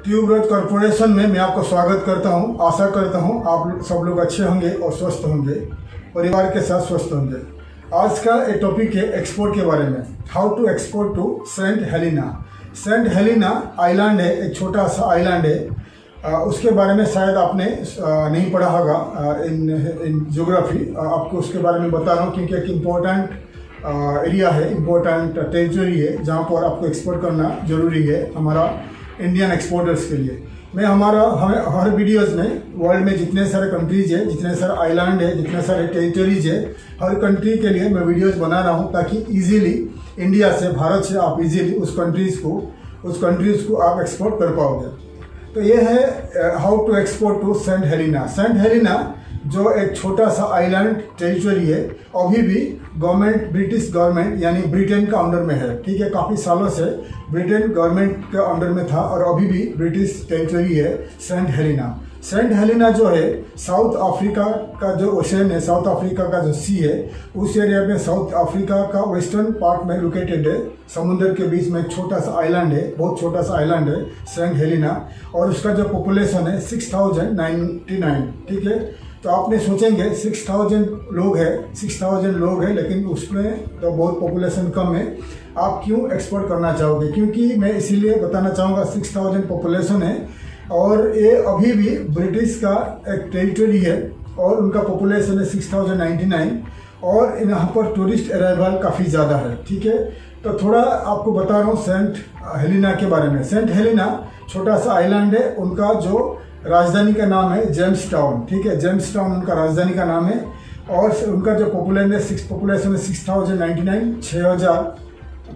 ट्यूबरथ corporation में मैं आपको स्वागत करता हूं। आशा करता हूं आप सब लोग अच्छे होंगे और स्वस्थ होंगे, परिवार के साथ स्वस्थ होंगे। आज का एक टॉपिक है एक्सपोर्ट के बारे में। How to export to Saint Helena. Saint Helena island है, एक छोटा सा आइलैंड है। उसके बारे में शायद आपने नहीं पढ़ा होगा इन ज्योग्राफी। आपको उसके बारे में बता रहा हूँ क्योंकि एक इम्पोर्टेंट एरिया है, इम्पोर्टेंट टेरिटरी है जहाँ पर आपको एक्सपोर्ट करना ज़रूरी है हमारा इंडियन एक्सपोर्टर्स के लिए। मैं हर वीडियोस में वर्ल्ड में जितने सारे कंट्रीज है, जितने सारे आइलैंड है, जितने सारे टेरिटरीज है, हर कंट्री के लिए मैं वीडियोस बना रहा हूँ ताकि इजीली इंडिया से, भारत से आप इजीली उस कंट्रीज़ को आप एक्सपोर्ट कर पाओगे। तो ये है how to export to Saint Helena. Saint Helena जो एक छोटा सा आइलैंड टेरिटरी है, अभी भी गवर्नमेंट, ब्रिटिश गवर्नमेंट यानी ब्रिटेन का अंडर में है। ठीक है, काफ़ी सालों से ब्रिटेन गवर्नमेंट के अंडर में था और अभी भी ब्रिटिश टेरिटरी है सेंट हेलेना। सेंट हेलेना जो है साउथ अफ्रीका का जो ओशन है, साउथ अफ्रीका का जो सी है, उस एरिया में साउथ अफ्रीका का वेस्टर्न पार्ट में लोकेटेड है। समुद्र के बीच में एक छोटा सा आइलैंड है, बहुत छोटा सा आइलैंड है सेंट हेलेना, और उसका जो पॉपुलेशन है 6099। ठीक है, तो आपने सोचेंगे 6000 लोग है, लेकिन उसमें तो बहुत पॉपुलेशन कम है। आप क्यों एक्सपोर्ट करना चाहोगे? क्योंकि मैं इसीलिए बताना चाहूँगा 6000 पॉपुलेशन है और ये अभी भी ब्रिटिश का एक टेरिटरी है और उनका पॉपुलेशन है 6099 और यहाँ पर टूरिस्ट अराइवल काफ़ी ज़्यादा है। ठीक है, तो थोड़ा आपको बता रहा हूँ सेंट हेलेना के बारे में। सेंट हेलेना छोटा सा आइलैंड है, उनका जो राजधानी का नाम है जेम्स टाउन। ठीक है, जेम्स टाउन उनका राजधानी का नाम है और उनका जो पॉपुलेशन है 6099, 6000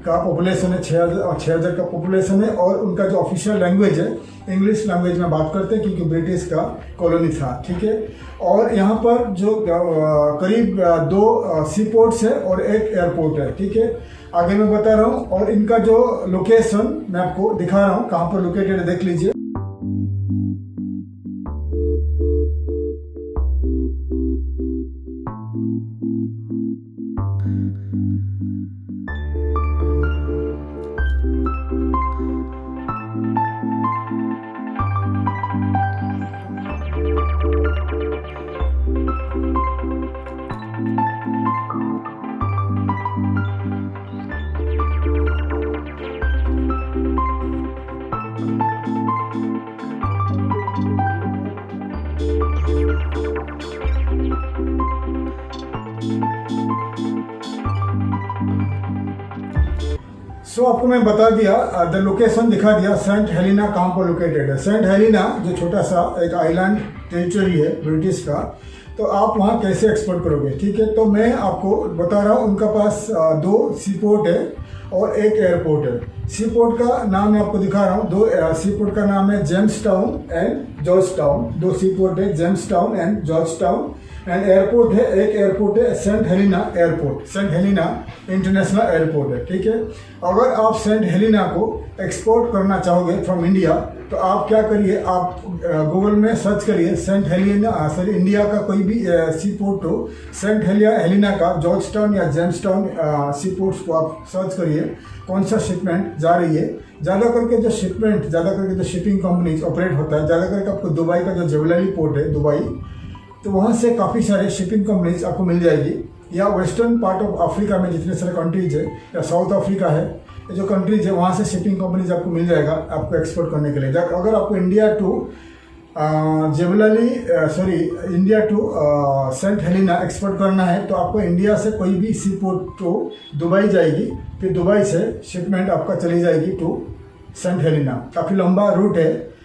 का पॉपुलेशन है, 6000 का पॉपुलेशन है। और उनका जो ऑफिशियल लैंग्वेज है इंग्लिश लैंग्वेज में बात करते हैं क्योंकि ब्रिटिश का कॉलोनी था। ठीक है, और यहाँ पर जो करीब 2 सी पोर्ट्स है और 1 एयरपोर्ट है। ठीक है, आगे मैं बता रहा हूँ और इनका जो लोकेशन मैं आपको दिखा रहा हूँ कहाँ पर लोकेटेड है, देख लीजिए। आपको मैं बता दिया, द लोकेशन दिखा दिया, सेंट हेलेना कहाँ पर लोकेटेड है। सेंट हेलेना जो छोटा सा एक आइलैंड टेरिटरी है ब्रिटिश का, तो आप वहाँ कैसे एक्सपोर्ट करोगे? ठीक है, तो मैं आपको बता रहा हूँ उनका पास 2 सी पोर्ट है और 1 एयरपोर्ट है। सी पोर्ट का नाम मैं आपको दिखा रहा हूँ। 2 सी पोर्ट का नाम है Jamestown and Georgetown. 2 sea port है, Jamestown and Georgetown. And airport है, 1 एयरपोर्ट है Saint Helena airport, Saint Helena international airport है। ठीक है, अगर आप सेंट हेलेना को एक्सपोर्ट करना चाहोगे फ्रॉम इंडिया तो आप क्या करिए, आप गूगल में सर्च करिए सेंट हेलेना, इंडिया का कोई भी सी पोर्ट हो, सेंट हेलेना का जॉर्ज टाउन या जेम्स टाउन सी पोर्ट्स को आप सर्च करिए कौन सा शिपमेंट जा रही है। ज़्यादा करके जो शिपिंग कंपनीज ऑपरेट होता है, ज़्यादा करके आपको दुबई का जो जवेलरी पोर्ट है दुबई, तो वहाँ से काफ़ी सारे शिपिंग कंपनीज आपको मिल जाएगी। या वेस्टर्न पार्ट ऑफ अफ्रीका में जितने सारे कंट्रीज है, या साउथ अफ्रीका है, जो कंट्रीज है वहाँ से शिपिंग कंपनीज आपको मिल जाएगा आपको एक्सपोर्ट करने के लिए। अगर आपको India to Saint Helena export करना है तो आपको इंडिया से कोई भी सी पोर्ट टू दुबई जाएगी, फिर दुबई से शिपमेंट आपका चली जाएगी टू सेंट हेलेना। काफ़ी लंबा रूट है।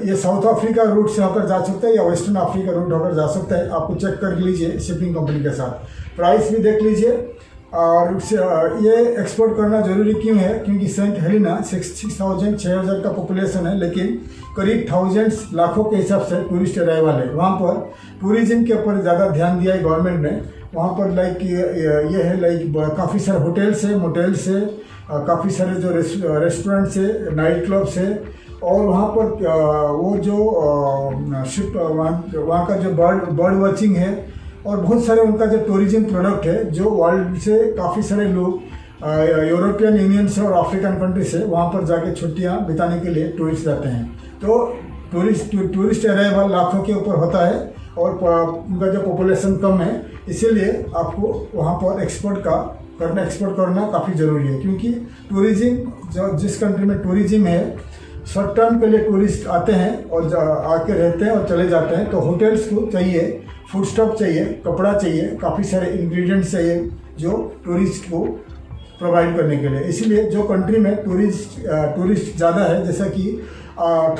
ये साउथ अफ्रीका रूट से होकर जा सकता है या वेस्टर्न अफ्रीका रूट होकर जा सकता है। आपको चेक कर लीजिए शिपिंग कंपनी के साथ, प्राइस भी देख लीजिए। और ये एक्सपोर्ट करना ज़रूरी क्यों है? क्योंकि सेंट हेलेना 6000 का पॉपुलेशन है, लेकिन करीब थाउजेंड्स, लाखों के हिसाब से टूरिस्ट अराइवल है। वहाँ पर टूरिज्म के ऊपर ज़्यादा ध्यान दिया है गवर्नमेंट ने। वहाँ पर ये है काफ़ी सारे होटल्स है, मोटेल्स है, काफ़ी सारे जो रेस्टोरेंट्स है, नाइट क्लब्स है। और वहाँ पर वो जो वहाँ का जो बर्ड वॉचिंग है और बहुत सारे उनका जो टूरिज्म प्रोडक्ट है, जो वर्ल्ड से काफ़ी सारे लोग यूरोपियन यूनियन से और अफ्रीकन कंट्री से वहाँ पर जाके छुट्टियाँ बिताने के लिए टूरिस्ट जाते हैं। तो टूरिस्ट अराइवल लाखों के ऊपर होता है और उनका जो पॉपुलेशन कम है, इसीलिए आपको वहाँ पर एक्सपोर्ट करना काफ़ी ज़रूरी है। क्योंकि टूरिज़्म जो जिस कंट्री में टूरिज़्म है, शॉर्ट टर्म के लिए टूरिस्ट आते हैं और आके रहते हैं और चले जाते हैं, तो होटल्स को चाहिए, फूड स्टॉप चाहिए, कपड़ा चाहिए, काफ़ी सारे इंग्रेडिएंट्स चाहिए जो टूरिस्ट को प्रोवाइड करने के लिए। इसीलिए जो कंट्री में टूरिस्ट ज़्यादा है, जैसा कि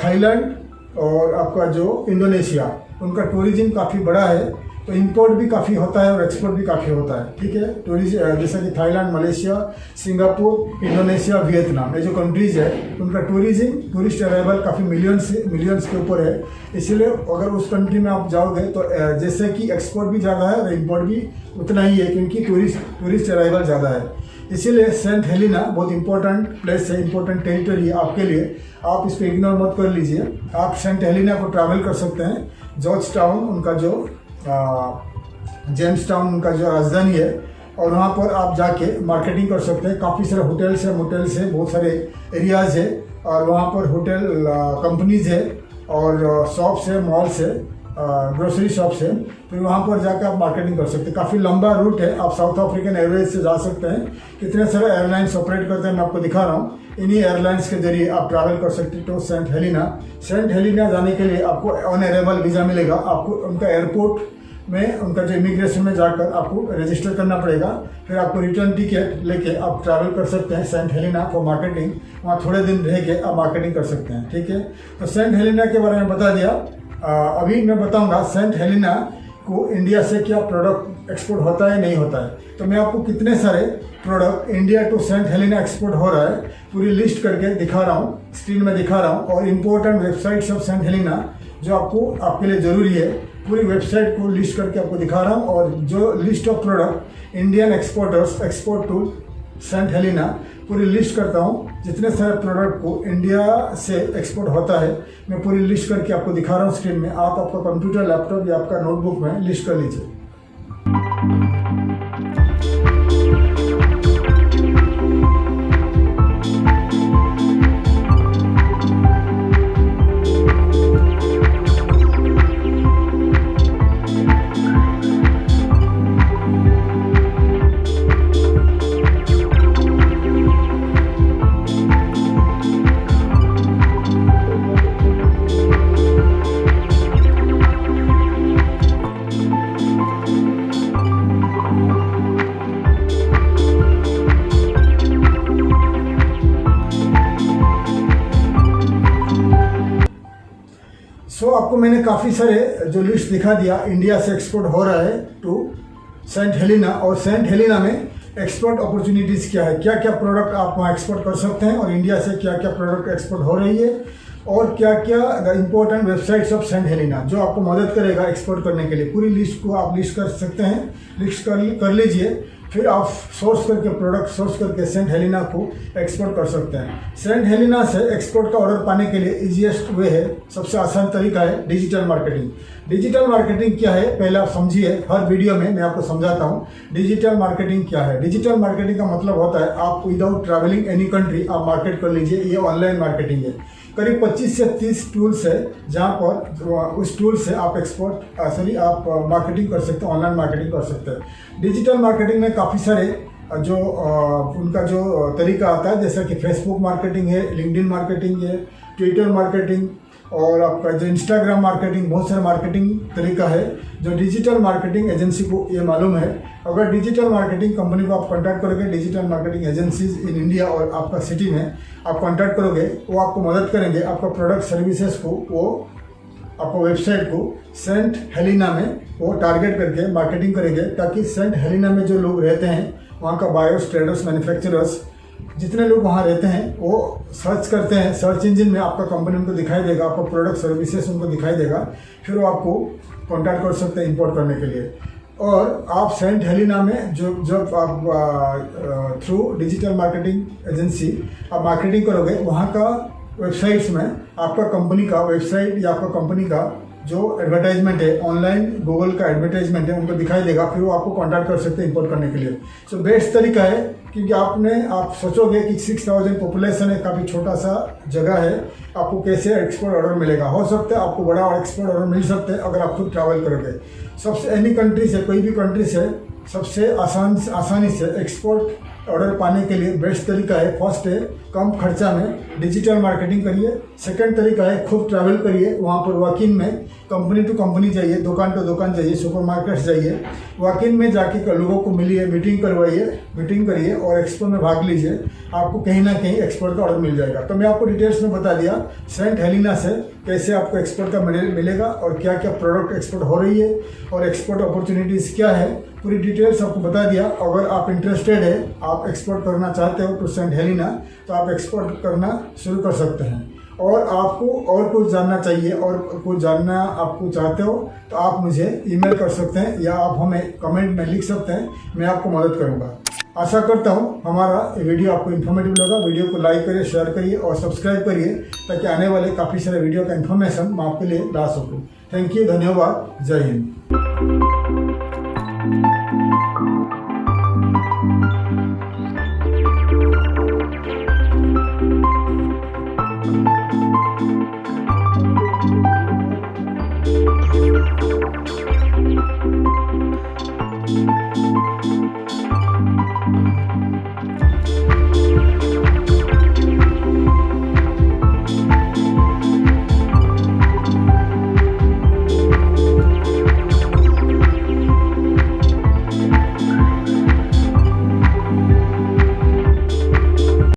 थाईलैंड और आपका जो इंडोनेशिया, उनका टूरिज़्म काफ़ी बड़ा है, तो इंपोर्ट भी काफ़ी होता है और एक्सपोर्ट भी काफ़ी होता है। ठीक है, जैसा कि Thailand, Malaysia, Singapore, Indonesia, Vietnam, ये जो कंट्रीज़ है, उनका टूरिस्ट अराइवल काफ़ी मिलियंस के ऊपर है। इसीलिए अगर उस कंट्री में आप जाओगे तो जैसे कि एक्सपोर्ट भी ज़्यादा है और इंपोर्ट भी उतना ही है, क्योंकि टूरिस्ट अराइवल ज़्यादा है। इसीलिए सेंट हेलिना बहुत इंपॉर्टेंट प्लेस है, इंपॉर्टेंट टेरिटरी है आपके लिए। आप इसको इग्नोर मत कर लीजिए। आप सेंट हेलिना को ट्रैवल कर सकते हैं। जॉर्ज टाउन उनका जो जेम्स टाउन उनका जो राजधानी है, और वहाँ पर आप जाके मार्केटिंग कर सकते हैं। काफ़ी सारे होटल्स है, मोटेल्स है, बहुत सारे एरियाज़ है, और वहाँ पर होटल कंपनीज है और शॉप्स है, मॉल्स है, ग्रोसरी शॉप्स है। फिर वहाँ पर जाकर आप मार्केटिंग कर सकते हैं। काफ़ी लंबा रूट है, आप साउथ अफ्रीकन एयरवेज से जा सकते हैं। कितने सारे एयरलाइंस ऑपरेट करते हैं मैं आपको दिखा रहा हूँ। इन्हीं एयरलाइंस के जरिए आप ट्रैवल कर सकते हैं। तो सेंट हेलिना जाने के लिए आपको ऑन अराइवल वीज़ा मिलेगा। आपको उनका एयरपोर्ट में, उनका जो इमिग्रेशन में जाकर आपको रजिस्टर करना पड़ेगा। फिर आपको रिटर्न टिकट लेके आप ट्रैवल कर सकते हैं सेंट हेलिना फॉर मार्केटिंग। वहाँ थोड़े दिन रह के आप मार्केटिंग कर सकते हैं। ठीक है, तो सेंट हेलिना के बारे में बता दिया। अभी मैं बताऊंगा सेंट हेलिना को इंडिया से क्या प्रोडक्ट एक्सपोर्ट होता है, नहीं होता है। तो मैं आपको कितने सारे product India to Saint Helena export हो रहा है पूरी लिस्ट करके दिखा रहा हूँ, स्क्रीन में दिखा रहा हूँ। और important websites of Saint Helena जो आपके लिए ज़रूरी है, पूरी वेबसाइट को लिस्ट करके आपको दिखा रहा हूँ। और जो list of product Indian exporters export to Saint Helena पूरी लिस्ट करता हूँ। जितने सारे प्रोडक्ट को इंडिया से एक्सपोर्ट होता है मैं पूरी लिस्ट करके आपको दिखा रहा हूँ स्क्रीन में। आप आपका कंप्यूटर, लैपटॉप या आपका नोटबुक में लिस्ट कर लीजिए। आपको मैंने काफ़ी सारे जो लिस्ट दिखा दिया इंडिया से एक्सपोर्ट हो रहा है टू सेंट हेलिना। और सेंट हेलिना में एक्सपोर्ट अपॉर्चुनिटीज़ क्या है, क्या क्या प्रोडक्ट आप वहाँ एक्सपोर्ट कर सकते हैं, और इंडिया से क्या क्या प्रोडक्ट एक्सपोर्ट हो रही है, और क्या क्या important websites of Saint Helena जो आपको मदद करेगा एक्सपोर्ट करने के लिए। पूरी लिस्ट को आप लिस्ट कर सकते हैं, लिस्ट कर लीजिए। फिर आप प्रोडक्ट सोर्स करके सेंट हेलिना को एक्सपोर्ट कर सकते हैं। सेंट हेलिना से एक्सपोर्ट का ऑर्डर पाने के लिए इजीएस्ट वे है, सबसे आसान तरीका है डिजिटल मार्केटिंग। डिजिटल मार्केटिंग क्या है पहले आप समझिए, हर वीडियो में मैं आपको समझाता हूँ डिजिटल मार्केटिंग क्या है। डिजिटल मार्केटिंग का मतलब होता है आप विदाउट ट्रैवलिंग एनी कंट्री आप मार्केट कर लीजिए। ये ऑनलाइन मार्केटिंग है। करीब 25 से 30 टूल्स है जहाँ पर उस टूल से आप आप मार्केटिंग कर सकते हैं, ऑनलाइन मार्केटिंग कर सकते हैं। डिजिटल मार्केटिंग में काफ़ी सारे जो उनका जो तरीका आता है, जैसा कि फेसबुक मार्केटिंग है, लिंक्डइन मार्केटिंग है, ट्विटर मार्केटिंग, और आपका जो इंस्टाग्राम मार्केटिंग, बहुत सारे मार्केटिंग तरीका है जो डिजिटल मार्केटिंग एजेंसी को ये मालूम है। अगर डिजिटल मार्केटिंग कंपनी को आप कॉन्टैक्ट करोगे, digital marketing agencies in India और आपका सिटी में आप कॉन्टैक्ट करोगे, वो आपको मदद करेंगे आपका प्रोडक्ट सर्विसेज को, वो आपको वेबसाइट को सेंट हेलिना में वो टारगेट करके मार्केटिंग करेंगे, ताकि सेंट हेलिना में जो लोग रहते हैं वहाँ का बायर्स, ट्रेडर्स, मैन्युफैक्चरर्स, जितने लोग वहाँ रहते हैं वो सर्च करते हैं। सर्च इंजन में आपका कंपनी उनको दिखाई देगा, आपका प्रोडक्ट सर्विसेज उनको दिखाई देगा। फिर वो आपको कॉन्टैक्ट कर सकते हैं इंपोर्ट करने के लिए। और आप सेंट हेलिना में जब आप थ्रू डिजिटल मार्केटिंग एजेंसी आप मार्केटिंग करोगे, वहाँ का वेबसाइट्स में आपका कंपनी का वेबसाइट या आपका कंपनी का जो एडवर्टाइजमेंट है ऑनलाइन गूगल का एडवर्टाइजमेंट है उनको दिखाई देगा, फिर वो आपको कांटेक्ट कर सकते हैं इंपोर्ट करने के लिए। सो बेस्ट तरीका है, क्योंकि आप सोचोगे कि 6000 पॉपुलेशन है, काफ़ी छोटा सा जगह है, आपको कैसे एक्सपोर्ट ऑर्डर मिलेगा। हो सकता है आपको बड़ा एक्सपोर्ट ऑर्डर मिल सकता है अगर आप खुद ट्रैवल करोगे। सबसे एनी कंट्री से, कोई भी कंट्री से सबसे आसानी से एक्सपोर्ट ऑर्डर पाने के लिए बेस्ट तरीका है, फर्स्ट है कम खर्चा में डिजिटल मार्केटिंग करिए। सेकंड तरीका है खुद ट्रैवल करिए, वहाँ पर वॉक इन में कंपनी टू कंपनी जाइए, दुकान टू दुकान जाइए, सुपरमार्केट जाइए, वॉक इन में जाके लोगों को मिलिए, मीटिंग करिए और एक्सपोर्ट में भाग लीजिए। आपको कहीं ना कहीं एक्सपोर्ट का ऑर्डर मिल जाएगा। तो मैं आपको डिटेल्स में बता दिया सेंट हेलिना से कैसे आपको एक्सपोर्ट का मिलेगा और क्या क्या प्रोडक्ट एक्सपोर्ट हो रही है और एक्सपोर्ट अपॉर्चुनिटीज़ क्या है, पूरी डिटेल्स आपको बता दिया। अगर आप इंटरेस्टेड है, आप एक्सपोर्ट करना चाहते हो टू सेंट हेलिना, तो आप एक्सपोर्ट करना शुरू कर सकते हैं। और आपको और कुछ जानना चाहिए और कुछ जानना आपको चाहते हो तो आप मुझे ईमेल कर सकते हैं या आप हमें कमेंट में लिख सकते हैं, मैं आपको मदद करूंगा। आशा करता हूं हमारा वीडियो आपको इन्फॉर्मेटिव लगा। वीडियो को लाइक करिए, शेयर करिए और सब्सक्राइब करिए ताकि आने वाले काफ़ी सारे वीडियो का इन्फॉर्मेशन मैं आपके लिए ला सकूँ। थैंक यू, धन्यवाद, जय हिंद।